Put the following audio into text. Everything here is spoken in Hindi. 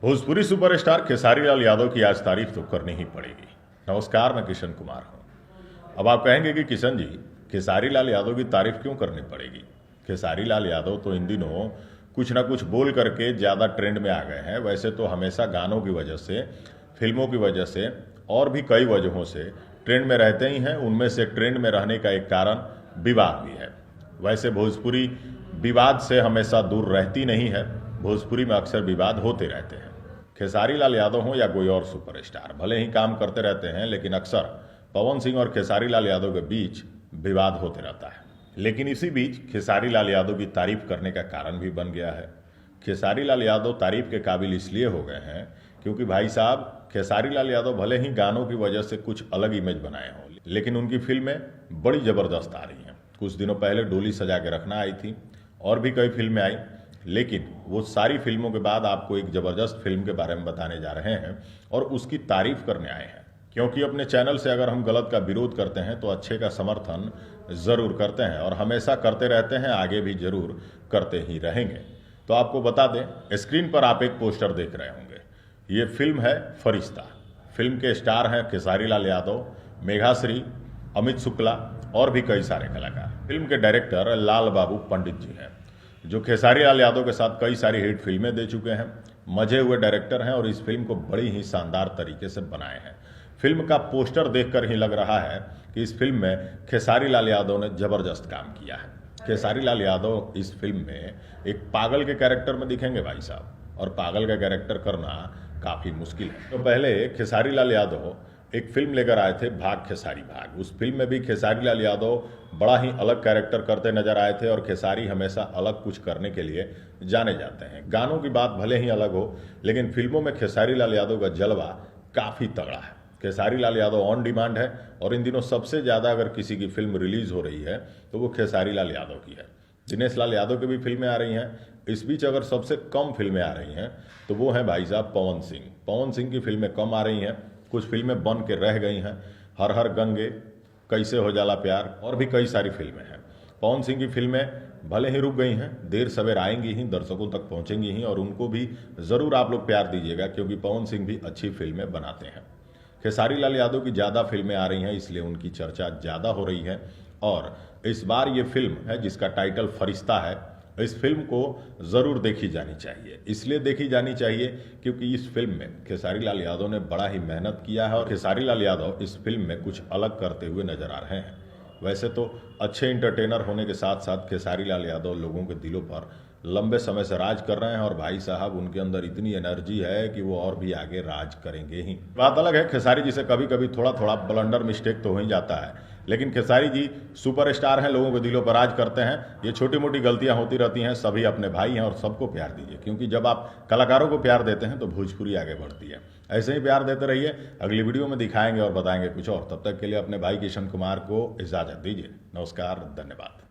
भोजपुरी सुपरस्टार खेसारी लाल यादव की आज तारीफ तो करनी ही पड़ेगी। नमस्कार, मैं किशन कुमार हूं। अब आप कहेंगे कि किशन जी, खेसारी लाल यादव की तारीफ क्यों करनी पड़ेगी? खेसारी लाल यादव तो इन दिनों कुछ ना कुछ बोल करके ज़्यादा ट्रेंड में आ गए हैं। वैसे तो हमेशा गानों की वजह से, फिल्मों की वजह से और भी कई वजहों से ट्रेंड में रहते ही हैं। उनमें से ट्रेंड में रहने का एक कारण विवाद भी है। वैसे भोजपुरी विवाद से हमेशा दूर रहती नहीं है। भोजपुरी में अक्सर विवाद होते रहते हैं। खेसारी लाल यादव हों या कोई और सुपरस्टार, भले ही काम करते रहते हैं, लेकिन अक्सर पवन सिंह और खेसारी लाल यादव के बीच विवाद होते रहता है। लेकिन इसी बीच खेसारी लाल यादव की तारीफ करने का कारण भी बन गया है। खेसारी लाल यादव तारीफ के काबिल इसलिए हो गए हैं क्योंकि भाई साहब, खेसारी लाल यादव भले ही गानों की वजह से कुछ अलग इमेज बनाए हों, लेकिन उनकी फिल्में बड़ी ज़बरदस्त आ रही हैं। कुछ दिनों पहले डोली सजा के रखना आई थी और भी कई फिल्में आई, लेकिन वो सारी फिल्मों के बाद आपको एक ज़बरदस्त फिल्म के बारे में बताने जा रहे हैं और उसकी तारीफ करने आए हैं। क्योंकि अपने चैनल से अगर हम गलत का विरोध करते हैं तो अच्छे का समर्थन ज़रूर करते हैं और हमेशा करते रहते हैं, आगे भी ज़रूर करते ही रहेंगे। तो आपको बता दें, स्क्रीन पर आप एक पोस्टर देख रहे होंगे। ये फिल्म है फरिश्ता। फिल्म के स्टार हैं खेसारी लाल यादव, मेघाश्री, अमित शुक्ला और भी कई सारे कलाकार। फिल्म के डायरेक्टर लाल बाबू पंडित जी हैं, जो खेसारी लाल यादव के साथ कई सारी हिट फिल्में दे चुके हैं। मजे हुए डायरेक्टर हैं और इस फिल्म को बड़ी ही शानदार तरीके से बनाए हैं। फिल्म का पोस्टर देखकर ही लग रहा है कि इस फिल्म में खेसारी लाल यादव ने जबरदस्त काम किया है। खेसारी लाल यादव इस फिल्म में एक पागल के कैरेक्टर में दिखेंगे भाई साहब, और पागल का कैरेक्टर करना काफ़ी मुश्किल है। तो पहले खेसारी लाल यादव एक फिल्म लेकर आए थे, भाग खेसारी भाग। उस फिल्म में भी खेसारी लाल यादव बड़ा ही अलग कैरेक्टर करते नजर आए थे और खेसारी हमेशा अलग कुछ करने के लिए जाने जाते हैं। गानों की बात भले ही अलग हो, लेकिन फिल्मों में खेसारी लाल यादव का जलवा काफ़ी तगड़ा है। खेसारी लाल यादव ऑन डिमांड है और इन दिनों सबसे ज़्यादा अगर किसी की फिल्म रिलीज हो रही है तो वो खेसारी लाल यादव की है। दिनेश लाल यादव की भी फिल्में आ रही हैं। इस बीच अगर सबसे कम फिल्में आ रही हैं तो वो हैं भाई साहब पवन सिंह। पवन सिंह की फिल्में कम आ रही हैं, कुछ फिल्में बन के रह गई हैं। हर हर गंगे, कैसे हो जाला प्यार और भी कई सारी फिल्में हैं। पवन सिंह की फिल्में भले ही रुक गई हैं, देर सवेर आएंगी ही, दर्शकों तक पहुंचेंगी ही और उनको भी ज़रूर आप लोग प्यार दीजिएगा, क्योंकि पवन सिंह भी अच्छी फिल्में बनाते हैं। खेसारी लाल यादव की ज़्यादा फिल्में आ रही हैं, इसलिए उनकी चर्चा ज़्यादा हो रही है। और इस बार ये फिल्म है जिसका टाइटल फरिश्ता है। इस फिल्म को ज़रूर देखी जानी चाहिए। इसलिए देखी जानी चाहिए क्योंकि इस फिल्म में खेसारी लाल यादव ने बड़ा ही मेहनत किया है और खेसारी लाल यादव इस फिल्म में कुछ अलग करते हुए नजर आ रहे हैं। वैसे तो अच्छे इंटरटेनर होने के साथ साथ खेसारी लाल यादव लोगों के दिलों पर लंबे समय से राज कर रहे हैं और भाई साहब, उनके अंदर इतनी एनर्जी है कि वो और भी आगे राज करेंगे ही। बात अलग है, खेसारी जी से कभी कभी थोड़ा थोड़ा ब्लंडर मिस्टेक तो हो ही जाता है, लेकिन खेसारी जी सुपरस्टार हैं, लोगों के दिलों पर राज करते हैं। ये छोटी मोटी गलतियां होती रहती हैं, सभी अपने भाई हैं और सबको प्यार दीजिए, क्योंकि जब आप कलाकारों को प्यार देते हैं तो भोजपुरी आगे बढ़ती है। ऐसे ही प्यार देते रहिए। अगली वीडियो में दिखाएंगे और बताएंगे कुछ और। तब तक के लिए अपने भाई किशन कुमार को इजाज़त दीजिए। नमस्कार, धन्यवाद।